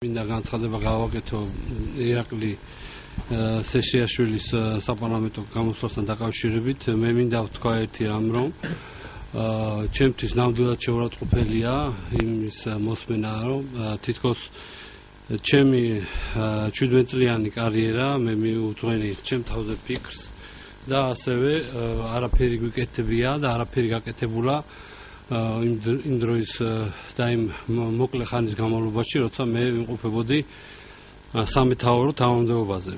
მინდა განცხადება გავაკეთო ირაკლი სეშიაშვილის საპარლამენტო გამოსვლასთან დაკავშირებით. მე მინდა ვთქვა ერთი რამ, რომ ჩემთვის ნამდვილად შეურაცხყოფელია იმის მოსმენა, რომ თითქოს ჩემი 17 წლიანი კარიერა მე მიუძღვენი ჩემ თავზე ფიქრს და ასევე არაფერი გვიკეთებია და არაფერი გაკეთებულა იმ დროის და იმ მოკლე ხანის განმავლობაში, როცა მე ვიმყოფებოდი სამეთაურო თანამდებობაზე.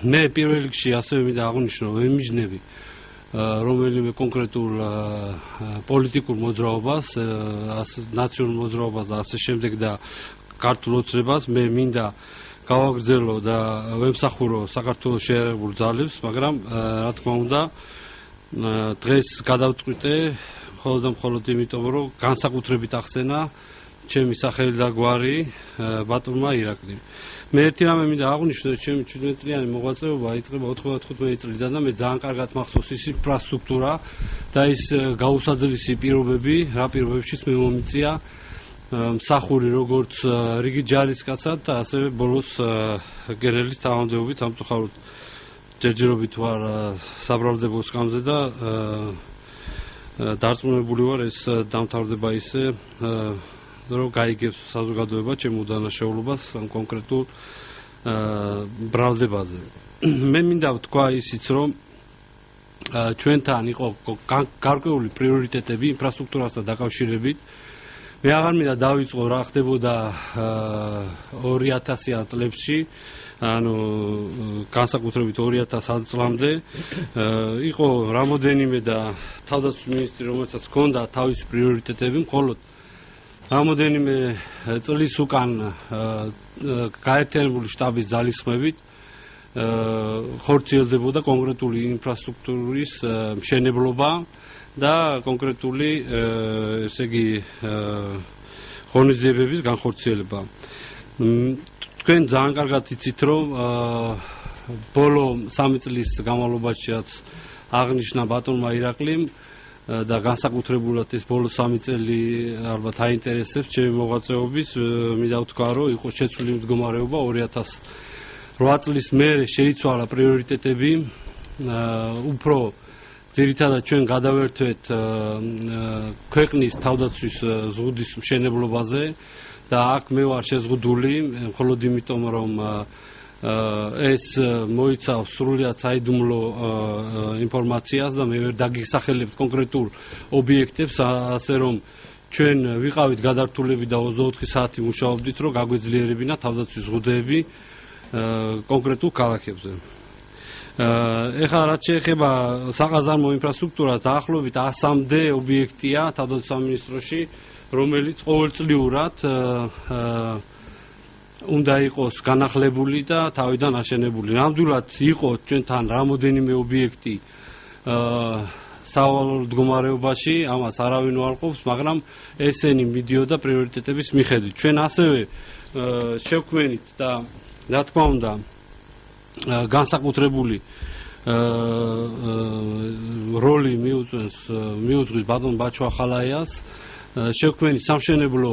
მე პირველ რიგში ასევე მინდა აღვნიშნო, რომ ემიჯნები რომელიმე კონკრეტულ პოლიტიკურ მოძრაობას, ნაციონალურ მოძრაობას და ასე შემდეგ და ქართულ ოცნებას მე მინდა გავაგრძელო და ვემსახურო საქართველოს შეიარაღებულ ძალებს, მაგრამ რა თქმა უნდა დღეს გადავწყვიტე მხოლოდ იმიტომ, რომ განსაკუთრებით ახსენა ჩემი სახელი და გვარი ბატონმა ირაკლიმ. მე ერთი რამე მინდა აღვნიშნო, რომ ჩემი 17 წლიანი მოღვაწეობა იწყება 95 წლიდან და მე ძალიან კარგად მახსოვს ის ინფრასტრუქტურა და ის გაუსაძლისი პირობები, რა პირობებშიც მე მომიწია მსახური როგორც რიგი ჯარისკაცად და ასევე ბოლოს გენერლის თანამდებობით, სამწუხაროდ ჯერჯერობით ვარ საბრალდებო სკამზე და დარწმუნებული ვარ ეს დამთავრდება ისე რომ გაიგებს საზოგადოება ჩემ უდანაშაულობას ამ კონკრეტულ ბრალდებაზე. მე მინდა ვთქვა ისიც, რომ ჩვენთან იყო გარკვეული პრიორიტეტები ინფრასტრუქტურასთან დაკავშირებით. მე აღარ მინდა დავიწყო რა ხდებოდა 2000-იან წლებში, ანუ განსაკუთრებით 2000 წლამდე იყო რამოდენიმე და თავდაცვის მინისტრი, რომელსაც ჰქონდა თავისი პრიორიტეტები, მხოლოდ რამოდენიმე წლის უკან გაერთიანებული შტაბის ძალისხმევით ხორციელდებოდა კონკრეტული ინფრასტრუქტურის მშენებლობა და კონკრეტული ესე იგი ღონისძიებების განხორციელება. თქვენ ძალიან კარგად იცით, რომ ბოლო 3 წლის განმავლობაში რაც აღნიშნა ბატონმა ირაკლიმ და განსაკუთრებულად ეს ბოლო 3 წელი ალბათ აინტერესებს ჩემი მოღვაწეობის, მინდა ვთქვა, რომ იყო შეცვლილი მდგომარეობა 2008 წლის მერე შეიცვალა პრიორიტეტები, უფრო ძირითადად ჩვენ გადავერთვეთ ქვეყნის თავდაცვის ზღუდის მშენებლობაზე და აქ მე ვარ შეზღუდული მხოლოდ იმიტომ, რომ ეს მოიცავს სრულიად საიდუმლო ინფორმაციას და მე ვერ დაგისახელებთ კონკრეტულ ობიექტებს, ასე რომ ჩვენ ვიყავით გადართულები და 24 საათი მუშაობდით, რომ გაგვეძლიერებინა თავდაცვის ზღუდეები კონკრეტულ ქალაქებზე. ეხლა რაც შეეხება საყაზარმო ინფრასტრუქტურას, დაახლოებით 100-მდე ობიექტია თავდაცვის სამინისტროში, რომელიც ყოველწლიურად უნდა იყოს განახლებული და თავიდან აშენებული. ნამდვილად იყო ჩვენთან რამოდენიმე ობიექტი სავალალო მდგომარეობაში, ამას არავინ უარყოფს, მაგრამ ესენი მიდიოდა პრიორიტეტების მიხედვით. ჩვენ ასევე შევქმნით და რა თქმა უნდა განსაკუთრებული როლი მიუძღვის ბატონ ბაჩვა ხალაიას, შევქმნით სამშენებლო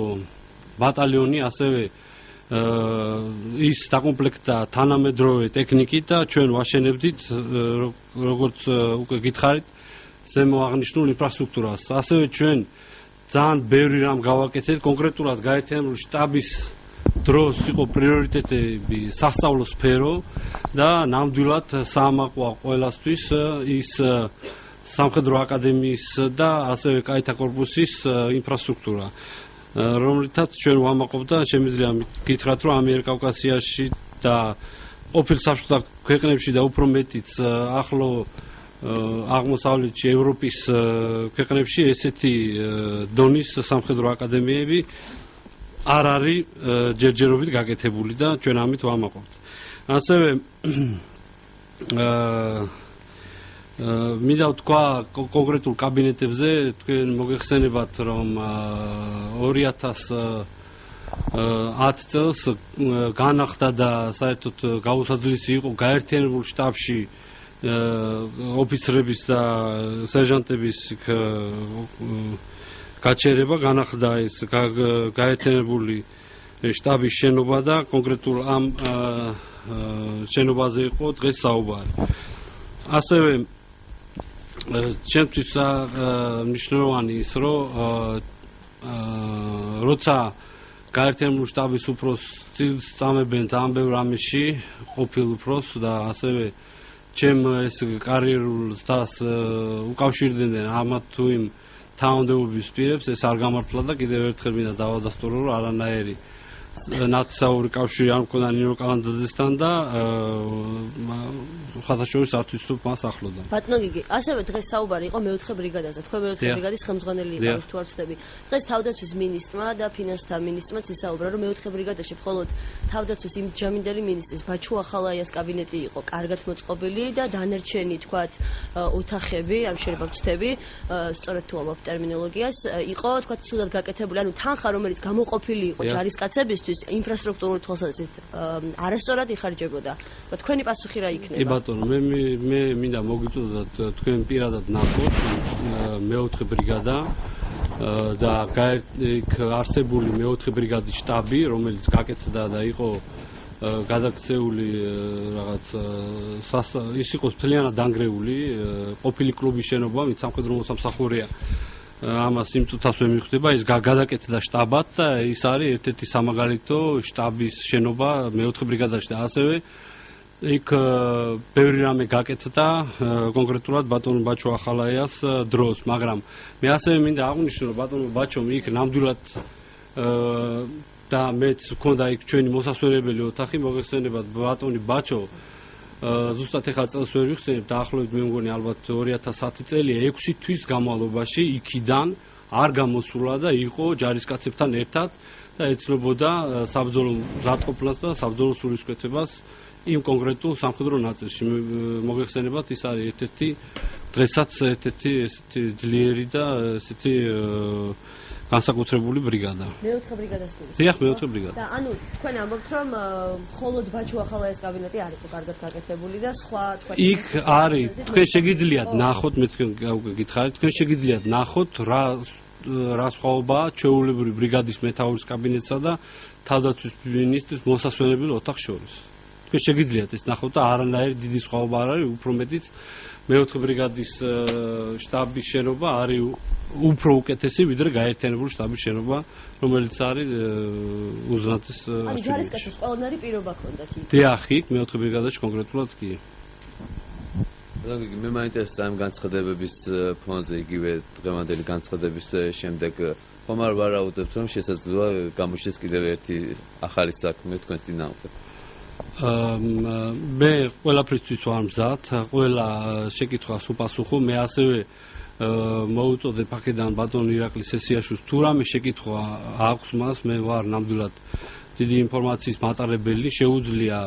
ბატალიონი, ასევე ის დაკომპლექტდა თანამედროვე ტექნიკით და ჩვენ ვაშენებდით, როგორც უკვე გითხარით, ზემო აღნიშნულ ინფრასტრუქტურას. ასევე ჩვენ ძალიან ბევრი რამ გავაკეთეთ, კონკრეტულად გაერთიანებული შტაბის დროს იყო პრიორიტეტები სასწავლო სფერო და ნამდვილად საამაყოა ყველასთვის ის სამხედრო აკადემიის და ასევე კაითა კორპუსის ინფრასტრუქტურა, რომლითაც ჩვენ ვამაყობდა, შემიძლია გითხრათ, რომ ამიერკავკასიაში და ყოფილ საბჭოთა ქვეყნებში და უფრო მეტიც ახლო აღმოსავლეთში, ევროპის ქვეყნებში ესეთი დონის სამხედრო აკადემიები არ არის ჯერჯერობით გაკეთებული და ჩვენ ამით ვამაყობთ. ასევე მინდა ვთქვა კონკრეტულ კაბინეტებზე, თქვენ მოგეხსენებათ, რომ 2010 წელს განახდა და საერთოდ გაუსაძლისი იყო გაერთიანებულ შტაბში ოფიცრების და სერჟანტების გაჩერება, განახდა ეს გაერთიანებული შტაბის შენობა და კონკრეტულ ამ შენობაზე იყო დღეს საუბარი. ასევე ჩემთვის მნიშვნელოვანი ის რომ როცა გაერთიანებული შტაბის უფროს წილს წამებენ ძალიან ბევრ რამეში ყოფილ უფროს და ასევე ჩემ ეს კარიერულ დასს უკავშირდნენ ამათ თუ იმ თანამდებობის პირებს ეს არ გამართლა და კიდევ ერთხელ მინდა დავადასტურო რომ არანაირი ნათესაური კავშირი არ მქონდა ნინო კალანდაძესთან და ხათაშორის არც ვიცნობ მას ახლოდან. ბატონო გიგი, ასევე დღეს საუბარი იყო მეოთხე ბრიგადაზე. თქვენ მეოთხე ბრიგადის ხელმძღვანელი იყავით თუ არ ვცდები. დღეს თავდაცვის მინისტრმა და ფინანსთა მინისტრმაც ისაუბრა, რომ მეოთხე ბრიგადაში მხოლოდ თავდაცვის იმიჯამინდელი მინისტრის ბაჩუ ახალაიას კაბინეტი იყო კარგად მოწყობილი და დანარჩენი თქვათ ოთახები, არ შეიძლება ვცდები, სწორედ თუ ამბობ ტერმინოლოგიას, იყო თქვათ სულად გაკეთებული, ანუ თანხა რომელიც გამოყოფილი იყო ჯარისკაცების ინფრასტრუქტურული თვალსაზრისით არასწორად იხარჯებოდა. თქვენი პასუხი რა იქნება? კი ბატონო, მე მინდა მოგიწოდოთ თქვენ პირადად ნახოთ მეოთხე ბრიგადა და იქ არსებული მეოთხე ბრიგადის შტაბი, რომელიც გაკეთდა და იყო გადაქცეული რაღაც ის იყო მთლიანად დანგრეული ყოფილი კლუბის შენობა, ვინც სამხედრო მოსამსახურეა. ამას იმ წუთას ვერ მიხვდება ის გადაკეთდა შტაბად და ის არის ერთ-ერთი სამაგალითო შტაბის შენობა მეოთხე ბრიგადაში და ასევე იქ ბევრი რამე გაკეთდა კონკრეტულად ბატონო ბაჩუ ახალაიას დროს, მაგრამ მე ასევე მინდა აღვნიშნო რომ ბატონო ბაჩომ იქ ნამდვილად და მეც მქონდა იქ ჩვენი მოსასვენებელი ოთახი მოგეხსენებათ ბატონი ბაჩო ზუსტად ეხლა წელს ვერ ვიხსენებ დაახლოებით მე მგონი ალბათ 2010 წელია 6 თვის განმავლობაში იქიდან არ გამოსულა და იყო ჯარისკაცებთან ერთად და ეცნობოდა საბრძოლო მზადყოფნას და საბრძოლო სულისკვეთებას იმ კონკრეტულ სამხედრო ნაწილში. მოგეხსენებათ ის არის ერთ-ერთი დღესაც ერთ-ერთი ესეთი ძლიერი და ესეთი განსაკუთრებული ბრიგადა. მეოთხე ბრიგადას გულისხმობთ? დიახ, მეოთხე ბრიგადა. და ანუ თქვენ ამბობთ რომ მხოლოდ ბაჩუ ახალაიას კაბინეტი არ იყო კარგად გაკეთებული და სხვა თქვენ იქ არის თქვენ შეგიძლიათ ნახოთ მე თქვენ გითხარით თქვენ შეგიძლიათ ნახოთ რა სხვაობაა ჩვეულებრივი ბრიგადის მეთაურის კაბინეტსა და თავდაცვის მინისტრის მოსასვენებელ ოთახს შორის. თქვენ შეგიძლიათ ეს ნახოთ და არანაირი დიდი სხვაობა არ არის, უფრო მეტიც მეოთხე ბრიგადის შტაბის შენობა არის უფრო უკეთესი ვიდრე გაერთიანებული შტაბის შენობა, რომელიც არის უზნაძის ანუ ჯარისკაცებს ყველანაირი პირობა ჰქონდათ იქ. დიახ, იქ მეოთხე ბრიგადაში კონკრეტულად კი. მე მაინტერესებს ამ განცხადებების ფონზე იგივე დღევანდელი განცხადების შემდეგ ხომ არ ვარაუდებთ რომ შესაძლოა გამოჩნდეს კიდევ ერთი ახალი საქმე თქვენს წინააღმდეგ? მე ყველაფრისთვის ვარ მზად, ყველა შეკითხვას უპასუხო, მე ასევე მოუწოდებ აქედან ბატონ ირაკლი სესიაშვილს თუ რამე შეკითხვა აქვს მას, მე ვარ ნამდვილად დიდი ინფორმაციის მატარებელი, შეუძლია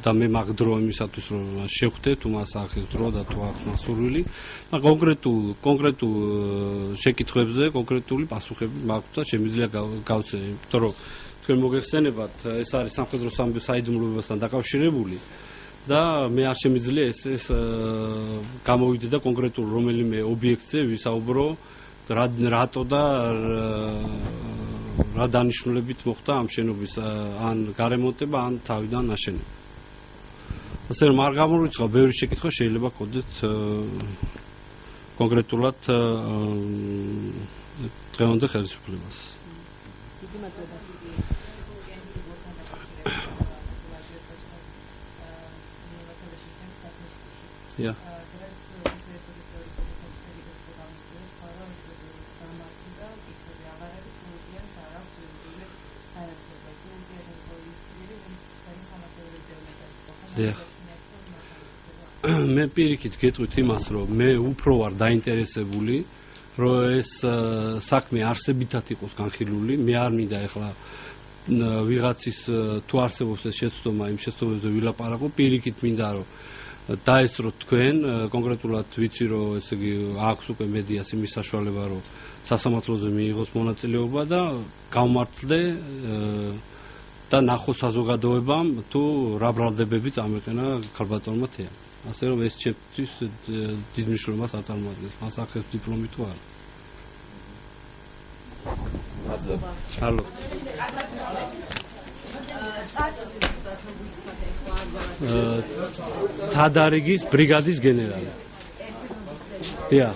და მე მაგ დრო იმისათვის რომ შევხვდე თუ მას აქვს დრო და თუ აქვს მას სურვილი, და კონკრეტულ შეკითხვებზე კონკრეტული პასუხები მაქვს და შემიძლია გავცე, იმიტომ რომ თქვენ მოგეხსენებათ ეს არის სამხედრო საიდუმლოებასთან დაკავშირებული და მე არ შემიძლია ეს გამოვიდე და კონკრეტულ რომელიმე ობიექტზე ვისაუბრო რატო და რა დანიშნულებით მოხდა ამ შენობის ან გარემონტება ან თავიდან აშენება. ასე რომ არ გამორიცხვა ბევრი შეკითხვა შეიძლება გქონდეთ კონკრეტულად დღევანდელ ხელისუფლებას. დიდი მადლობა. Yeah. მე პირიქით გეტყვით იმას, რომ მე უფრო ვარ დაინტერესებული, რომ ეს საქმე არსებითად იყოს განხილული, მე არ მინდა ეხლა ვიღაცის თუ არსებობს ეს შეცდომა, იმ შეცდომებზე ვილაპარაკო, პირიქით მინდა რომ დაესწროთ თქვენ, კონკრეტულად ვიცი რომ ესე იგი აქვს უკვე მედიას იმის საშუალება რომ სასამართლოზე მიიღოს მონაწილეობა და გავმართლდე და ნახო საზოგადოებამ თუ რა ბრალდებები წამეყენა ქალბატონმა თეამ. ასე რომ ეს ჩემთვის დიდ მნიშვნელობას აწარმოადგენს, მას ახერხებს დიპლომი თუ არა. Hallo. Tadarigis brigaდის გენერალი. Ja.